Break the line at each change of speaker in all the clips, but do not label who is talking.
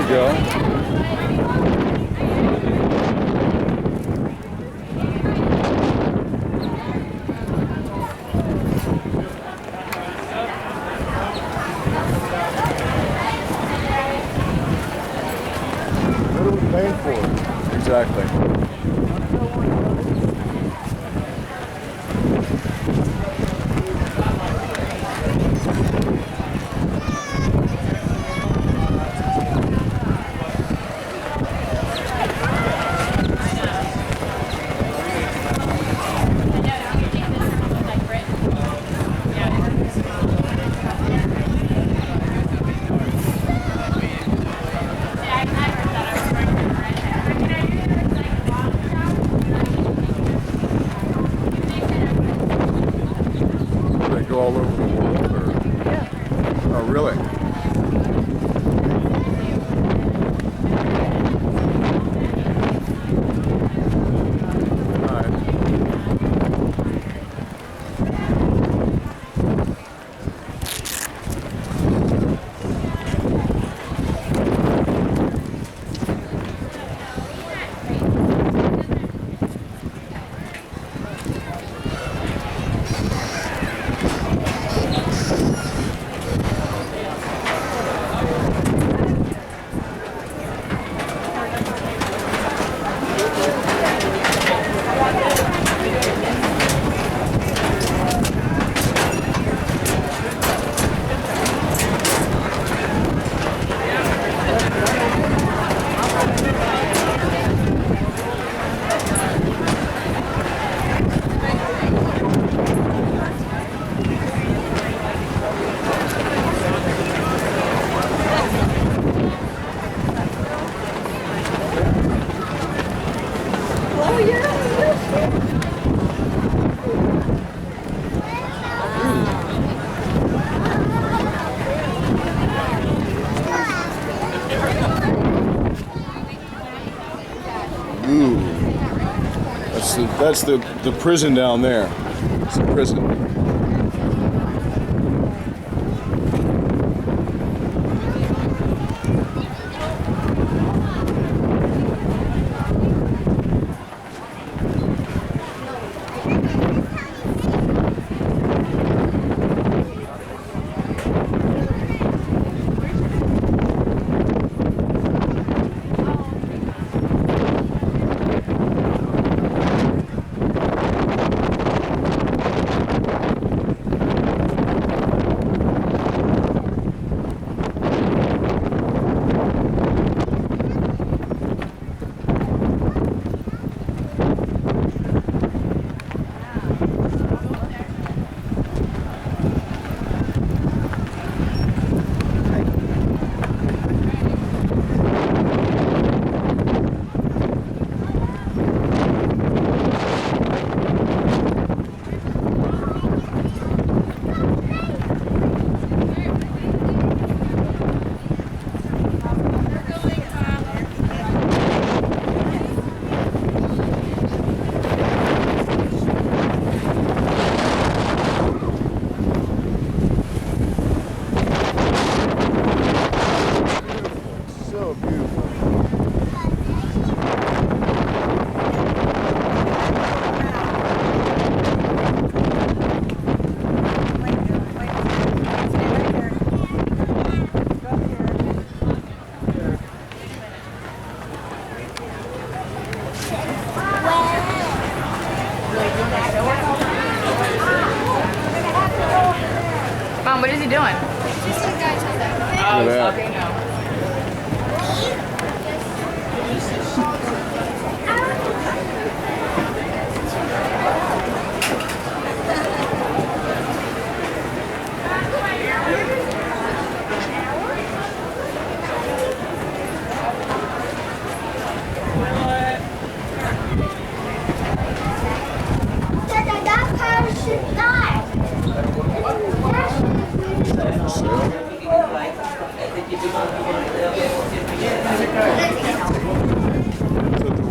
we go.
What are we paying for?
Exactly. They go all over the world, or? Yeah. Oh, really? All right. Ooh. That's the prison down there. It's the prison.
Mom, what is he doing? Oh, he's talking now.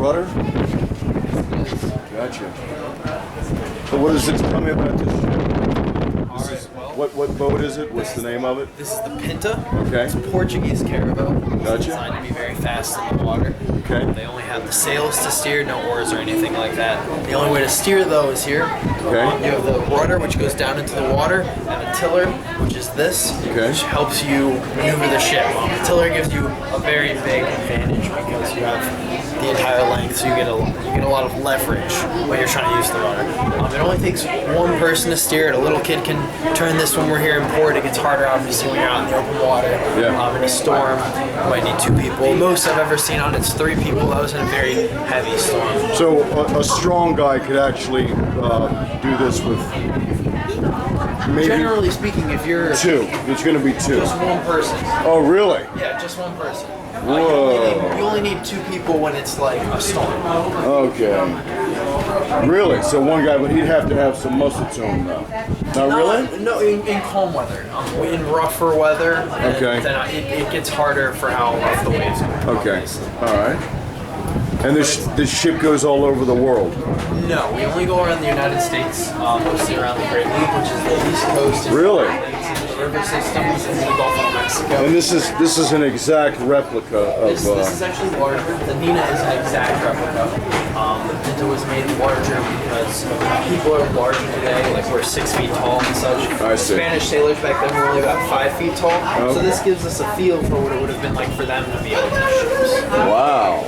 Rudder? Gotcha. So what is it? Tell me about this ship. This is what boat is it? What's the name of it?
This is the Pinta.
Okay.
It's a Portuguese carabao.
Gotcha.
It's designed to be very fast in the water.
Okay.
They only have the sails to steer, no oars or anything like that. The only way to steer though is here.
Okay.
You have the rudder, which goes down into the water, and the tiller, which is this, which helps you maneuver the ship. The tiller gives you a very big advantage because you have the entire length, so you get a lot of leverage when you're trying to use the rudder. It only takes one person to steer it. A little kid can turn this when we're here in port. It gets harder obviously when you're out in the open water. In a storm, you might need 2 people. Most I've ever seen on it's 3 people. That was in a very heavy storm.
So a strong guy could actually do this with maybe.
Generally speaking, if you're
2, it's going to be 2.
Just one person.
Oh, really?
Yeah, just one person.
Whoa.
You only need 2 people when it's like a storm.
Okay. Really? So one guy, but he'd have to have some muscle to him, though. Not really?
No, in calm weather. In rougher weather,
Okay.
then it gets harder for how rough the waves are.
Okay. All right. And this ship goes all over the world?
No, we only go around the United States, mostly around the Great Loop, which is the east coast.
Really?
The river systems in the Gulf of Mexico.
And this is an exact replica of.
This is actually larger. The Nina is an exact replica. The Pinta was made larger because people are larger today, like we're 6 feet tall and such.
I see.
Spanish sailors back then were only about 5 feet tall.
Okay.
So this gives us a feel for what it would have been like for them to be able to ships.
Wow.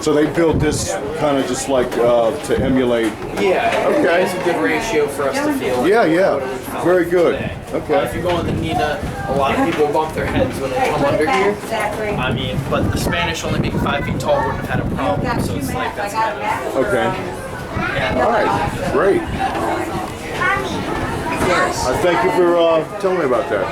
So they built this kind of just like to emulate.
Yeah.
Okay.
It's a good ratio for us to feel. Like
Yeah,
what it
yeah.
would have felt
Very
like
good.
today.
Okay.
If you go on the Nina, a lot of people bump their heads when they come under here. I mean, but the Spanish only being 5 feet tall wouldn't have had a problem. So it's like that's kind of.
Okay.
Yeah.
All right. Great. I thank you for telling me about that.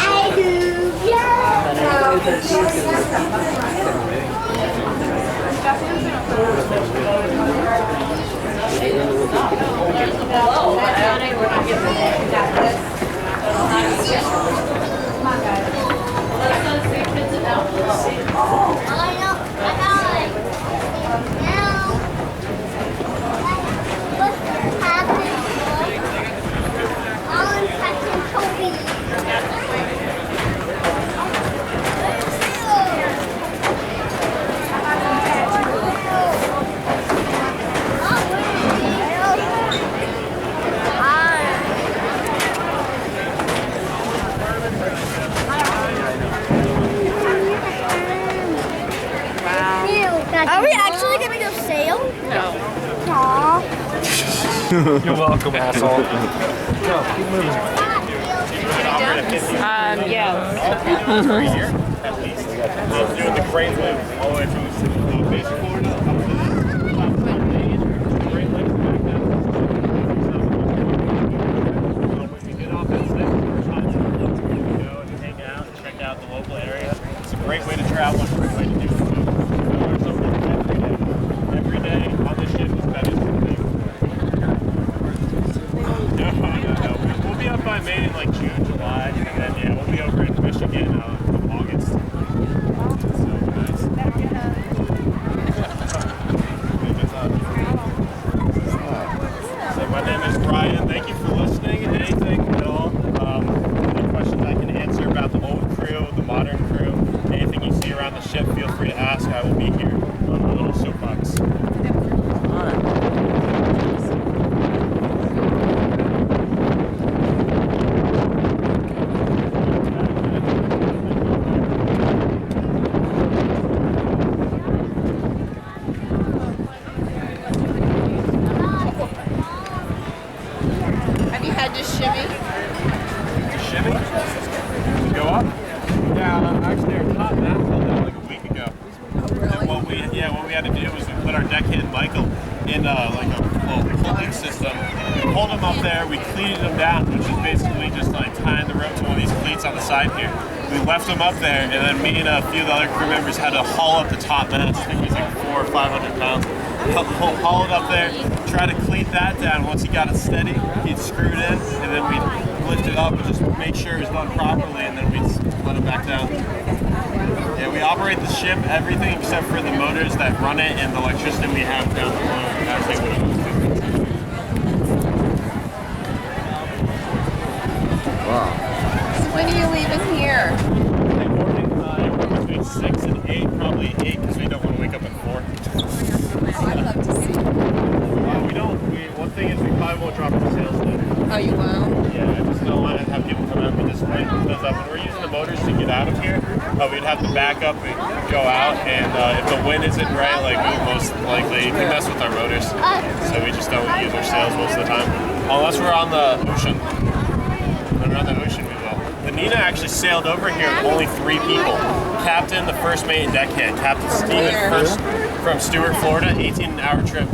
I do, Are we actually gonna go sail?
No.
Aww.
You're welcome, asshole.
Yeah.
Doing the crane lift all the way from the basic floor to the crane lift back down. When we get off that site, we're trying to go and hang out and check out the local area. It's a great way to travel and a great way to do food. Every day on the ship is better than the day. No. We'll be up by Maine in like June, July, and then we'll be over in Michigan August. So nice. So my name is Brian. Thank you for listening. Anything at all? Any questions I can answer about the old crew, the modern crew, anything you see around the ship, feel free to ask. I will be here on my little soapbox.
Have you had to shimmy?
Shimmy? Go up? Yeah, actually our top mast fell down like a week ago. And what we had to do was we put our deckhand Michael in like a pulling system. We pulled him up there, we cleated him down, which is basically just like tying the rope to one of these cleats on the side here. We left him up there, and then me and a few of the other crew members had to haul up the top mast. I think he was like 400 or 500 pounds. Haul it up there, try to cleat that down. Once he got it steady, he'd screw it in, and then we'd lift it up and just make sure it was done properly, and then we'd let it back down. Yeah, we operate the ship, everything except for the motors that run it and the electricity we have down below. That's like what it is.
Wow.
When are you leaving here?
Between 6 and 8, probably 8 because we don't want to wake up at 4.
Oh, I'd love to see.
One thing is we probably won't drop the sails then.
Oh, you won't?
Yeah, I just don't want to have people come out with this point because when we're using the motors to get out of here, we'd have to back up and go out, and if the wind isn't right, like we most likely we mess with our motors, so we just don't use our sails most of the time, unless we're on the ocean. When we're on the ocean, we will. The Nina actually sailed over here with only 3 people: captain, the first mate, and deckhand. Captain Steven first from Stuart, Florida, 18-hour trip.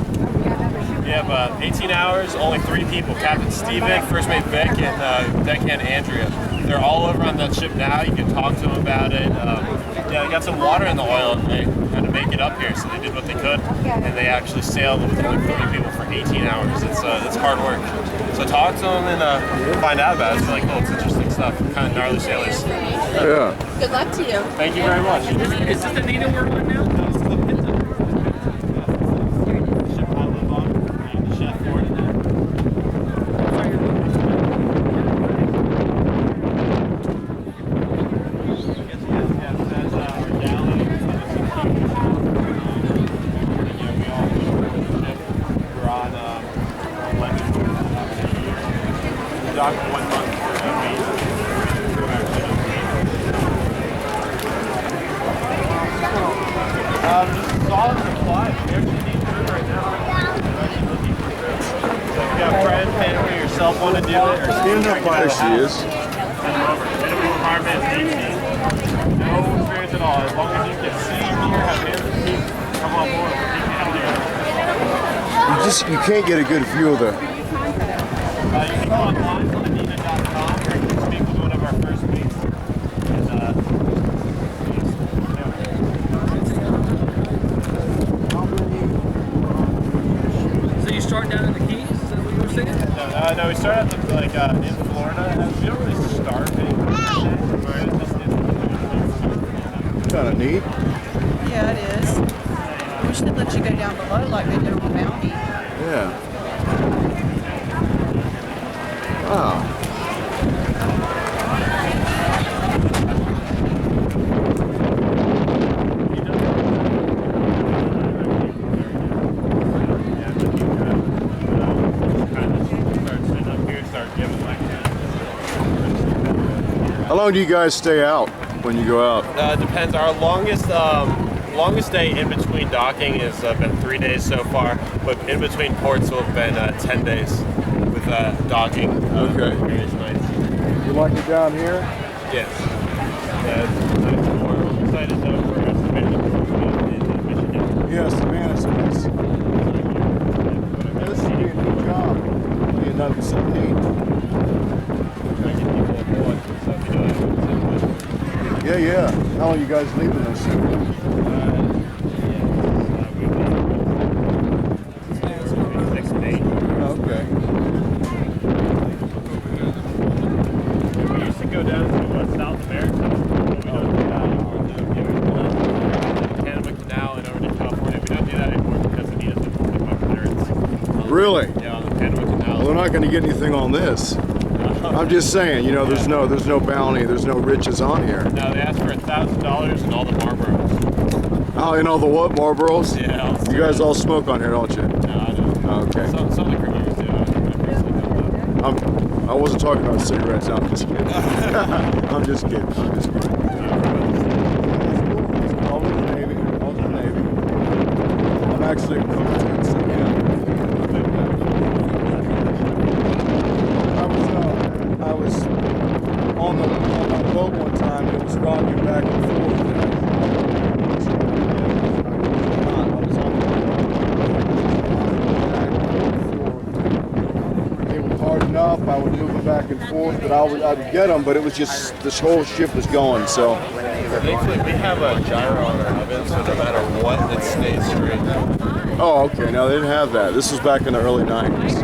We have 18 hours, only 3 people. Captain Steven, First Mate Vic, and Deckhand Andrea. They're all over on that ship now. You can talk to them about it. Yeah, they got some water in the oil and they had to make it up here, so they did what they could. And they actually sailed with only 30 people for 18 hours. It's hard work. So talk to them and find out about it. It's like, oh, it's interesting stuff. Kind of gnarly sailors.
Yeah.
Good luck to you.
Thank you very much.
Is this the Nina we're on now?
This is the Pinta. The ship I live on. I'm the chef for it. Docked 1 month for just solid supply. We actually need food right now. We're actually looking for food. So if you got friends, family, yourself want to do it, or
Stand up by she is.
send them over. Minimum requirement is 18. No experience at all. As long as you can see, hear, have hands and feet, come on board. We'll take you out there.
You can't get a good view of the.
You can go online on Nina.com, or you can speak with one of our first mates. And,
So you start down in the Keys? Is that what you were saying?
no, we start at the, in Florida. We don't really start anywhere.
Kind of neat.
Yeah, it is. I wish they'd let you go down below like they do on Bounty.
Yeah. Wow. How long do you guys stay out when you go out?
Depends. Our longest day in between docking has been 3 days so far, but in between ports will have been 10 days with docking.
Okay.
Various nights.
You like it down here?
Yes. Yeah, it's nice and warm. I'm excited though for Savannah in Michigan.
Yes, Savannah's nice. This would be a good job. Be another 17. Yeah. How are you guys leaving this? Okay.
We used to go down to South America. Panama Canal and over to California. We don't do that anymore because we need to pick up clearance.
Really?
Yeah, on the Panama Canal.
Well, they're not going to get anything on this. I'm just saying, there's no bounty, there's no riches on here.
No, they asked for $1,000 and all the Marlboros.
Oh, and all the what, Marlboros?
Yeah.
You guys all smoke on here, don't you?
No, I don't.
Okay.
Some of the crew members do. I personally don't know.
I wasn't talking about cigarettes. I'm just kidding. I'm just kidding. All in the Navy. I'm actually a cook too, so yeah. I was on my boat one time and it was rocking back and forth. They were hard enough. I would move them back and forth, but I would get them. But it was just this whole ship was going. So
Thankfully, we have a gyro on our oven, so no matter what, it stays straight.
oh, okay. Now they didn't have that. This was back in the early '90s.